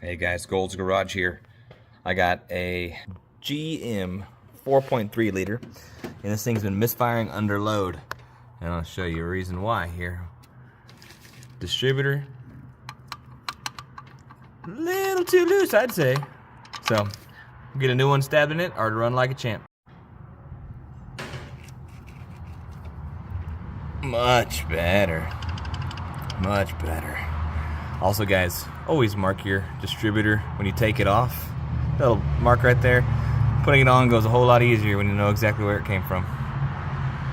Hey guys, Gold's Garage here. I got a GM 4.3 liter, and this thing's been misfiring under load. And I'll show you a reason why here. Distributor, a little too loose, I'd say. So, get a new one stabbed in it, or to run like a champ. Much better. Much better. Also guys, always mark your distributor when you take it off. That'll mark right there. Putting it on goes a whole lot easier when you know exactly where it came from.